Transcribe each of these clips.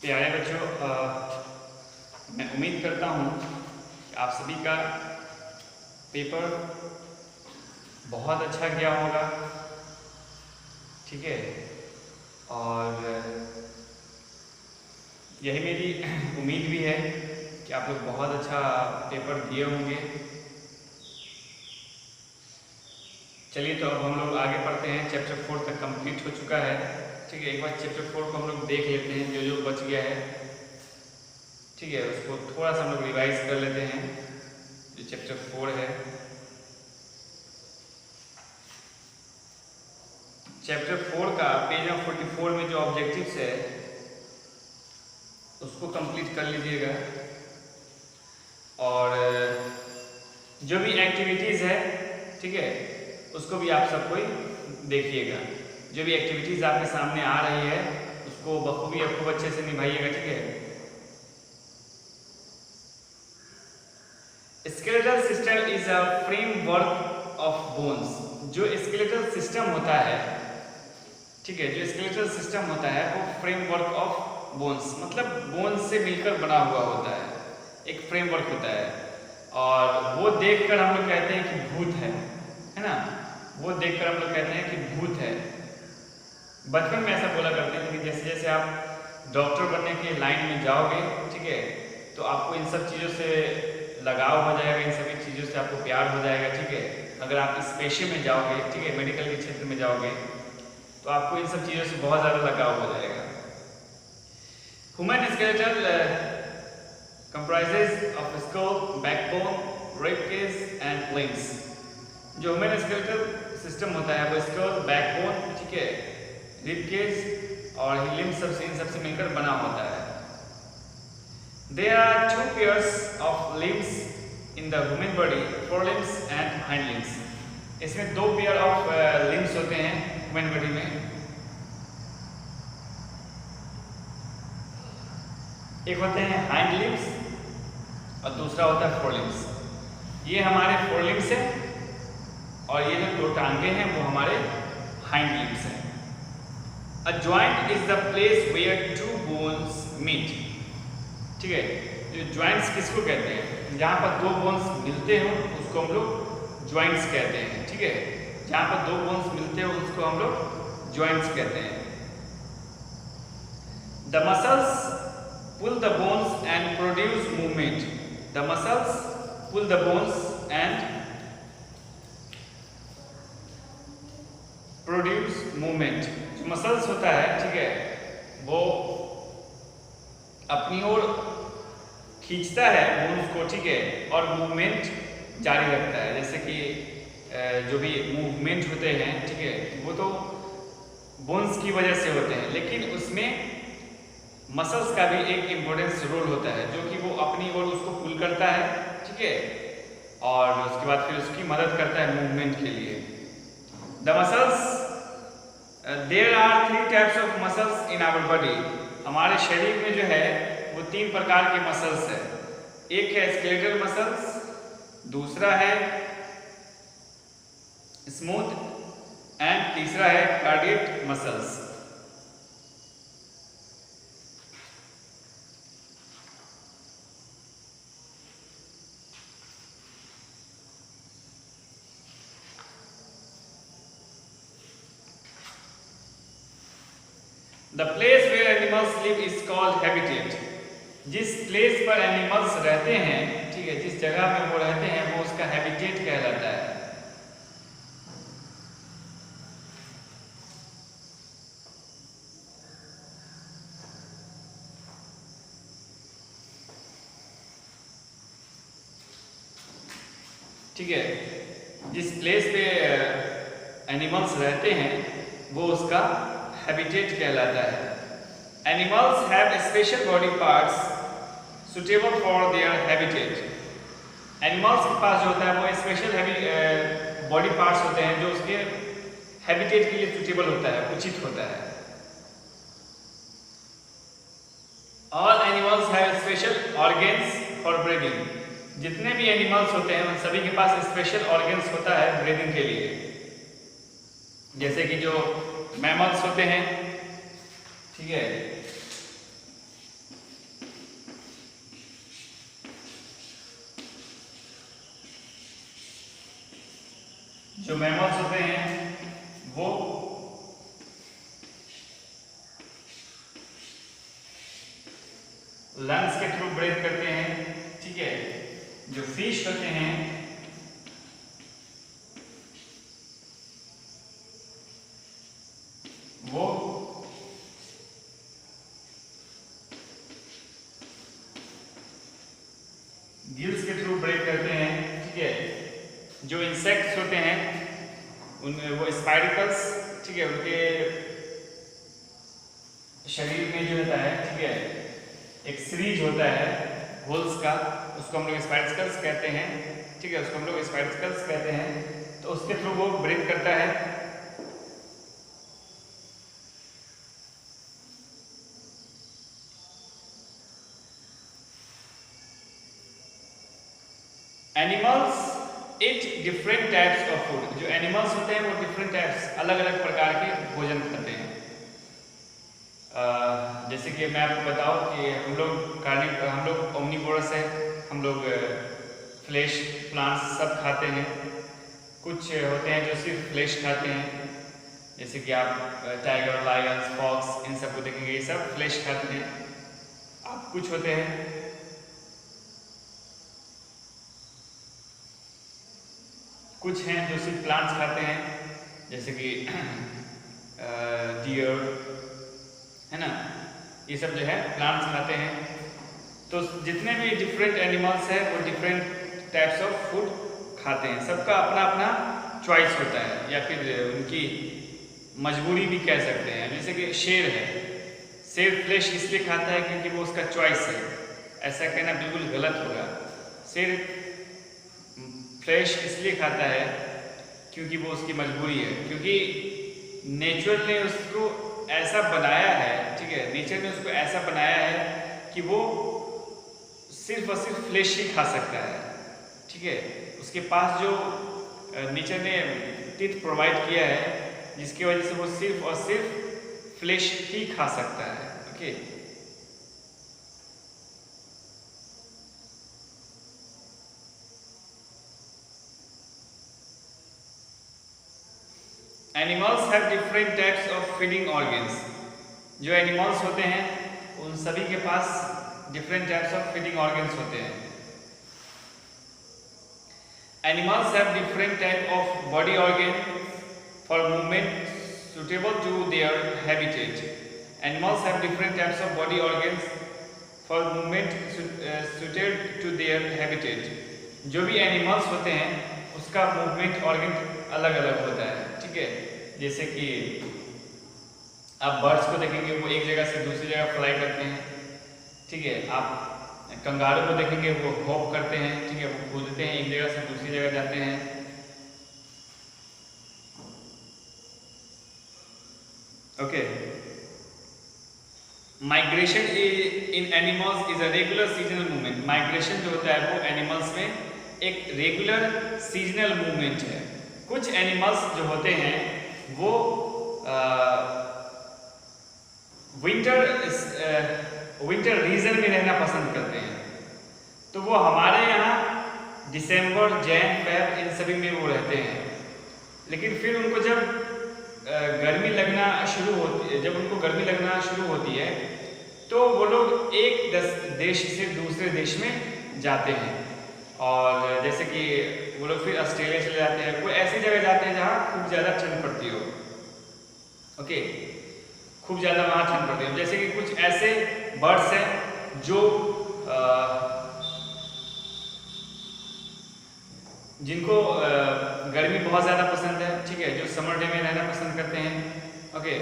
प्यारे बच्चों, मैं उम्मीद करता हूँ कि आप सभी का पेपर बहुत अच्छा गया होगा। ठीक है, और यही मेरी उम्मीद भी है कि आप लोग बहुत अच्छा पेपर दिए होंगे। चलिए, तो अब हम लोग आगे पढ़ते हैं। चैप्टर 4 तक कंप्लीट हो चुका है। ठीक है, एक बार चैप्टर 4 को हम लोग देख लेते हैं, जो जो बच गया है। ठीक है, उसको थोड़ा सा हम लोग रिवाइज कर लेते हैं। जो चैप्टर 4 है, चैप्टर 4 का पेज नंबर 44 में जो ऑब्जेक्टिव्स है उसको कंप्लीट कर लीजिएगा, और जो भी एक्टिविटीज़ है, ठीक है, उसको भी आप सब कोई देखिएगा। जो भी एक्टिविटीज़ आपके सामने आ रही है उसको बखूबी खूब अच्छे से निभाइएगा। ठीक है, skeletal system is a framework of bones. जो स्केलेटल सिस्टम होता है, ठीक है, जो स्केलेटल सिस्टम होता है वो फ्रेमवर्क ऑफ बोन्स, मतलब बोन्स से मिलकर बना हुआ होता है, एक फ्रेमवर्क होता है। और वो देखकर हम लोग कहते हैं कि भूत है ना। वो देखकर हम लोग कहते हैं कि भूत है। बचपन में ऐसा बोला करते हैं कि जैसे जैसे आप डॉक्टर बनने के लाइन में जाओगे, ठीक है, तो आपको इन सब चीज़ों से लगाव हो जाएगा, इन सभी चीज़ों से आपको प्यार हो जाएगा। ठीक है, अगर आप इस पेशे में जाओगे, ठीक है, मेडिकल के क्षेत्र में जाओगे, तो आपको इन सब चीज़ों से बहुत ज़्यादा लगाव हो जाएगा। Human skeletal comprises of skull, backbone, rib cage and limbs। जो ह्यूमन स्केलेटल सिस्टम होता है वो स्कल, बैकबोन, ठीक है, रिब केज और लिम्ब सबसे इन सबसे मिलकर बना होता है। There are two pairs of limbs in the human body, forelimbs and hind limbs। इसमें दो पेयर ऑफ लिम्स होते हैं ह्यूमन बॉडी में। एक होते हैं हाइंड लिम्स और दूसरा होता है फोरलिम्स। ये हमारे फोरलिम्स है और ये जो दो टांगे हैं वो हमारे हाइंड लिम्स हैं। A joint is the place where two bones meet. ठीक है, जो जॉइंट्स किसको कहते हैं? जहाँ पर दो बोन्स मिलते हो उसको हम लोग जॉइंट्स कहते हैं। ठीक है, जहाँ पर दो बोन्स मिलते हो उसको हम लोग जॉइंट्स कहते हैं। The muscles pull the bones and produce movement। The muscles pull the bones and produce movement। जो मसल्स होता है, ठीक है, वो अपनी ओर खींचता है बोन्स को, ठीक है, और मूवमेंट जारी रखता है। जैसे कि जो भी मूवमेंट होते हैं, ठीक है, वो तो बोन्स की वजह से होते हैं, लेकिन उसमें मसल्स का भी एक इम्पोर्टेंस रोल होता है, जो कि वो अपनी ओर उसको पुल करता है, ठीक है, और उसके बाद फिर उसकी मदद करता है मूवमेंट के लिए। The muscles, there are 3 types of muscles in our body. हमारे शरीर में जो है वो 3 प्रकार के मसल्स है। एक है स्केलेटल मसल्स, दूसरा है स्मूथ एंड तीसरा है cardiac muscles. The place where animals live is called habitat। जिस प्लेस पर एनिमल्स रहते हैं, ठीक है, जिस जगह में वो रहते हैं वो उसका हैबिटेट कहलाता है। ठीक है, जिस प्लेस पे एनिमल्स रहते हैं वो उसका हैबिटेट कहलाता है। Animals have special body parts suitable for their habitat. Animals के पास जो होता है वो स्पेशल बॉडी पार्ट्स होते हैं जो उसके हैबिटेट के लिए सुटेबल होता है, उचित होता है। All animals have special organs for breathing. जितने भी एनिमल्स होते हैं उन सभी के पास स्पेशल ऑर्गन्स होता है ब्रीदिंग के लिए। जैसे कि जो मैमल्स होते हैं, ठीक है, जो मैमल्स होते हैं वो लंग्स के थ्रू ब्रीथ करते हैं, ठीक है। जो फिश होते हैं वो गिल्स के थ्रू ब्रीथ करते हैं, ठीक है। जो इंसेक्ट्स होते हैं उनमें वो स्पाइडिकल्स, ठीक है, उनके शरीर में जो होता है, ठीक है, एक सीरीज होता है होल्स का, उसको हम लोग स्पाइडिकल्स कहते हैं, ठीक है, उसको हम लोग स्पाइडिकल्स कहते हैं। तो उसके थ्रू वो ब्रीथ करता है। Animals eat different types of food. जो एनिमल्स होते हैं वो डिफरेंट टाइप्स, अलग अलग प्रकार के भोजन खाते हैं। जैसे कि मैं आपको बताऊं कि हम लोग ओमनीवोरस है, हम लोग फ्लैश प्लांट्स सब खाते हैं। कुछ होते हैं जो सिर्फ फ्लैश खाते हैं, जैसे कि आप टाइगर, लायंस, फॉक्स, इन सबको देखेंगे, ये सब फ्लैश खाते हैं। आप कुछ होते हैं कुछ हैं जो सिर्फ प्लांट्स खाते हैं, जैसे कि डियर है ना, ये सब जो है प्लांट्स खाते हैं। तो जितने भी डिफरेंट एनिमल्स हैं वो डिफरेंट टाइप्स ऑफ फूड खाते हैं। सबका अपना अपना चॉइस होता है, या फिर उनकी मजबूरी भी कह सकते हैं। जैसे कि शेर है, शेर फ्लैश इसलिए खाता है क्योंकि वो उसका चॉइस है। ऐसा कहना बिल्कुल गलत होगा। शेर फ्लैश इसलिए खाता है क्योंकि वो उसकी मजबूरी है, क्योंकि नेचर ने उसको ऐसा बनाया है, ठीक है, नेचर ने उसको ऐसा बनाया है कि वो सिर्फ और सिर्फ फ्लैश ही खा सकता है, ठीक है। उसके पास जो नेचर ने टीथ प्रोवाइड किया है, जिसकी वजह से वो सिर्फ और सिर्फ फ्लैश ही खा सकता है, okay. Animals have different types of feeding organs. जो एनिमल्स होते हैं उन सभी के पास different types of feeding organs होते हैं। Animals have different type of body organ for movement suitable to their habitat. Animals have different types of body organs for movement suited to their habitat. जो भी animals होते हैं उसका movement organ अलग अलग होता है, ठीक है। जैसे कि आप बर्ड्स को देखेंगे वो एक जगह से दूसरी जगह फ्लाई करते हैं, ठीक है। आप कंगारू को देखेंगे वो हॉप करते हैं, ठीक है, वो कूदते हैं, एक जगह से दूसरी जगह जाते हैं। Okay, migration in animals is a regular seasonal movement. Migration जो होता है वो एनिमल्स में एक रेगुलर सीजनल मूवमेंट है। कुछ एनिमल्स जो होते हैं वो विंटर रीजन में रहना पसंद करते हैं। तो वो हमारे यहाँ दिसंबर, जैन, फेब इन सभी में वो रहते हैं। लेकिन फिर उनको जब गर्मी लगना शुरू होती है, जब उनको गर्मी लगना शुरू होती है तो वो लोग एक देश से दूसरे देश में जाते हैं। और जैसे कि वो लोग फिर ऑस्ट्रेलिया चले जाते हैं, कोई ऐसी जगह जाते हैं जहाँ खूब ज़्यादा ठंड पड़ती हो, ओके, खूब ज़्यादा वहाँ ठंड पड़ती हो। जैसे कि कुछ ऐसे बर्ड्स हैं जो जिनको गर्मी बहुत ज़्यादा पसंद है, ठीक है, जो समर डे में रहना पसंद करते हैं, ओके।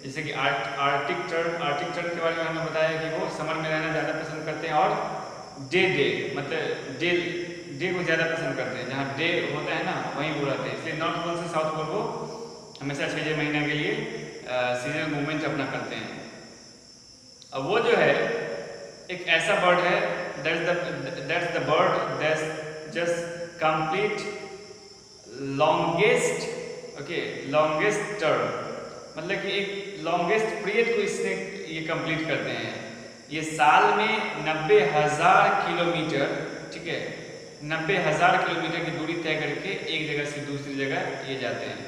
जैसे कि आर्टिक टर्न के बारे में हमने बताया कि वो समर में रहना ज़्यादा पसंद करते हैं, और डे मतलब डे को ज़्यादा पसंद करते हैं। जहाँ डे होता है ना वहीं वो रहते हैं। इसलिए नॉर्थ पोल से साउथ पोल को हमेशा 6 महीने के लिए सीजनल मूवमेंट अपना करते हैं। अब वो जो है एक ऐसा बर्ड है, that's the bird that's just complete longest, okay, longest term, मतलब कि एक लॉन्गेस्ट पीरियड को इसने ये कंप्लीट करते हैं। ये साल में 90,000 किलोमीटर, ठीक है, 90,000 किलोमीटर की दूरी तय करके एक जगह से दूसरी जगह ये जाते हैं।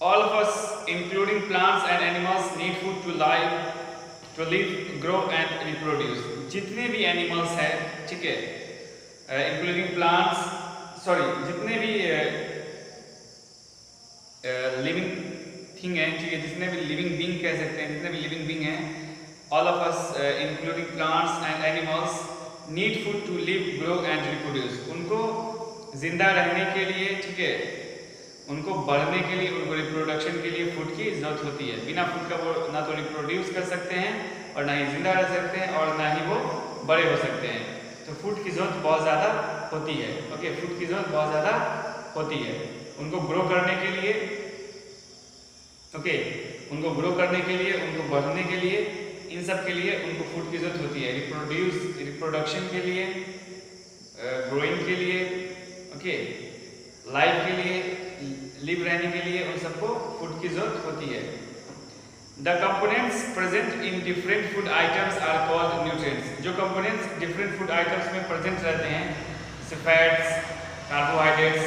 All of us, including plants and animals, need food to live, grow and reproduce. जितने भी एनिमल्स हैं, ठीक है, इंक्लूडिंग प्लांट्स, सॉरी जितने भी लिविंग थिंग हैं, ठीक है, जितने भी लिविंग बींग कह सकते हैं, जितने भी लिविंग बींग हैं, all of us including plants and animals need food to live, grow and reproduce. उनको जिंदा रहने के लिए, ठीक है, उनको बढ़ने के लिए, उनको रिप्रोडक्शन के लिए फूड की जरूरत होती है। बिना फूड का वो ना तो रिप्रोड्यूस कर सकते हैं और ना ही जिंदा रह सकते हैं और ना ही वो बड़े हो सकते हैं। तो फूड की जरूरत बहुत ज़्यादा होती है। ओके, फूड की जरूरत बहुत ज़्यादा होती है उनको ग्रो करने के लिए। ओके, उनको ग्रो करने के लिए, उनको बढ़ने के लिए, इन सब के लिए उनको फूड की जरूरत होती है। रिप्रोडक्शन के लिए, ग्रोइंग के लिए, ओके, लाइफ के लिए, लिव रहने के लिए, उन सबको फूड की जरूरत होती है। The components present in different food items are called nutrients. जो कंपोनेंट्स डिफरेंट फूड आइटम्स में प्रेजेंट रहते हैं, जैसे fats, carbohydrates,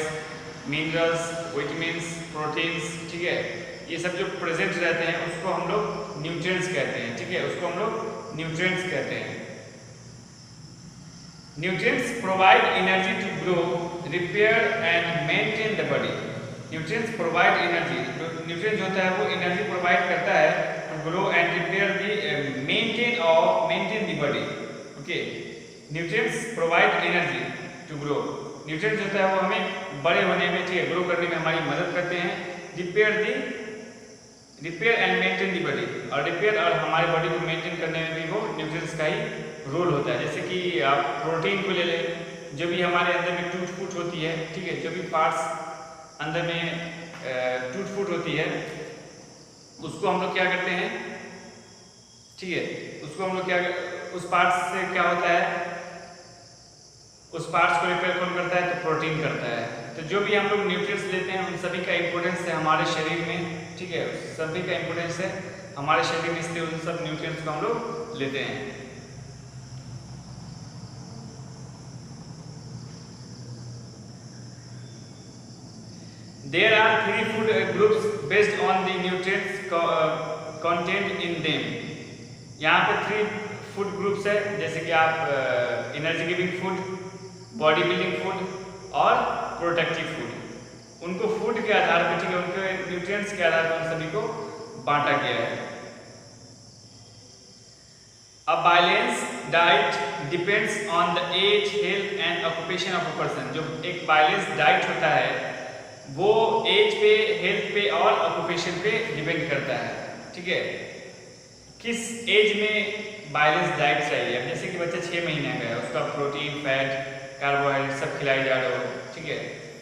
minerals, vitamins, proteins, ठीक है, ये सब जो प्रेजेंट रहते हैं उसको हम लोग न्यूट्रिएंट्स कहते हैं। ठीक है, उसको हम लोग न्यूट्रिएंट्स कहते हैं। Nutrients provide energy to grow, repair and maintain the body. Nutrients provide energy. Nutrients होता है वो energy provide करता है to grow and repair the maintain the body. Okay. Nutrients provide energy to grow. Nutrients होता है वो हमें बड़े होने में, ठीक है, ग्रो करने में हमारी मदद करते हैं। Repair and maintain the body, और रिपेयर और हमारी बॉडी को मेंटेन करने में भी वो न्यूट्रिएंट्स का ही रोल होता है। जैसे कि आप प्रोटीन को ले लें, जो भी हमारे अंदर में टूट फूट होती है, ठीक है, जो भी पार्ट्स अंदर में टूट फूट होती है, उसको हम लोग क्या करते हैं, ठीक है, उसको हम लोग क्या, उस पार्ट्स से क्या होता है, उस पार्ट्स को रिपेयर कौन करता है, तो प्रोटीन करता है। तो जो भी हम लोग न्यूट्रिएंट्स लेते हैं उन सभी का इंपॉर्टेंस है हमारे शरीर में, ठीक है, सभी का इंपॉर्टेंस है हमारे शरीर में, इसलिए उन सब न्यूट्रिएंट्स को हम लोग लेते हैं। There are 3 food groups based on the nutrients contained in them. यहाँ पे 3 फूड ग्रुप्स है, जैसे कि आप energy giving food, body building food और प्रोटेक्टिव फूड। उनको फूड के आधार पर, ठीक है, उनके न्यूट्रिएंट्स के आधार पर उन सभी को बांटा गया है। A balanced diet depends on the age, health and occupation of a person. जो एक बैलेंस डाइट होता है वो एज पे, हेल्थ पे और ऑक्यूपेशन पे डिपेंड करता है। ठीक है, किस एज में बैलेंस डाइट चाहिए। अब जैसे कि बच्चा 6 महीने का है, उसका प्रोटीन, फैट, कार्बोहाइड्रेट सब खिलाई जा रहे हो, ठीक है,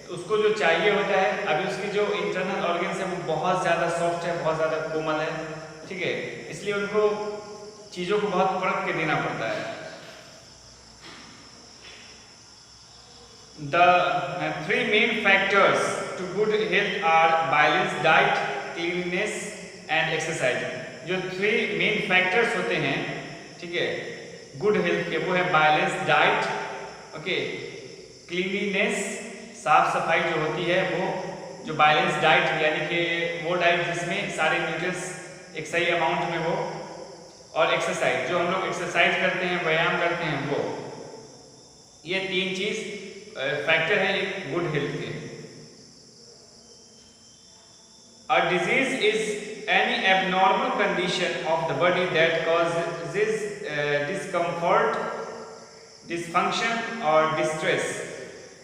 तो उसको जो चाहिए होता है, अभी उसकी जो इंटरनल ऑर्गन्स है वो बहुत ज़्यादा सॉफ्ट है, बहुत ज़्यादा कोमल है, ठीक है, इसलिए उनको चीज़ों को बहुत परख के देना पड़ता है। The 3 main factors to good health are balanced diet, cleanliness and exercise. जो 3 मेन फैक्टर्स होते हैं, ठीक है, गुड हेल्थ के, वो है बैलेंस डाइट, ओके, क्लीनलीनेस, साफ सफाई जो होती है, वो जो बैलेंस डाइट यानी कि वो डाइट जिसमें सारे न्यूट्रिएंट्स एक सही अमाउंट में हो, और एक्सरसाइज, जो हम लोग एक्सरसाइज करते हैं, व्यायाम करते हैं, वो, ये 3 चीज फैक्टर है एक गुड हेल्थ के। A disease is any abnormal condition of the body that causes discomfort, dysfunction or distress.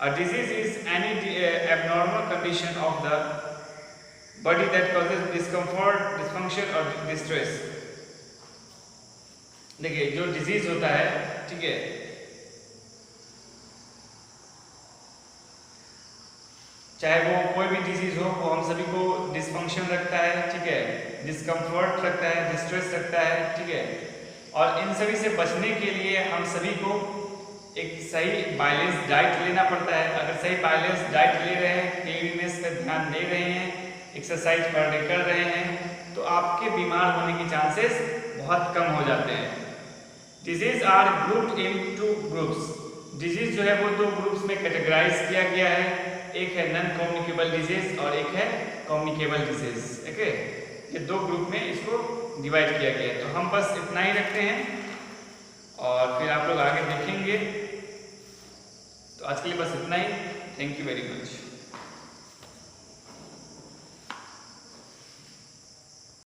A disease is any abnormal condition of the body that causes discomfort, dysfunction or distress. देखिए, जो disease होता है, ठीक है, चाहे वो कोई भी डिजीज हो, वो हम सभी को डिसफंक्शन रखता है, ठीक है, डिस्कम्फर्ट रखता है, डिस्ट्रेस रखता है, ठीक है, और इन सभी से बचने के लिए हम सभी को एक सही बैलेंस डाइट लेना पड़ता है। अगर सही बैलेंस डाइट ले रहे हैं, क्लीननेस पे ध्यान दे रहे हैं, एक्सरसाइज पर डे कर रहे हैं, तो आपके बीमार होने के चांसेस बहुत कम हो जाते हैं। Disease are grouped into groups. Disease जो है वो दो ग्रुप्स में कैटेगराइज किया गया है, एक है नॉन कम्युनिकेबल डिजीज और एक है कम्युनिकेबल डिजीज। ओके, ये दो ग्रुप में इसको डिवाइड किया गया है। तो हम बस इतना ही रखते हैं और फिर आप लोग आगे देखेंगे। तो आज के लिए बस इतना ही। Thank you very much.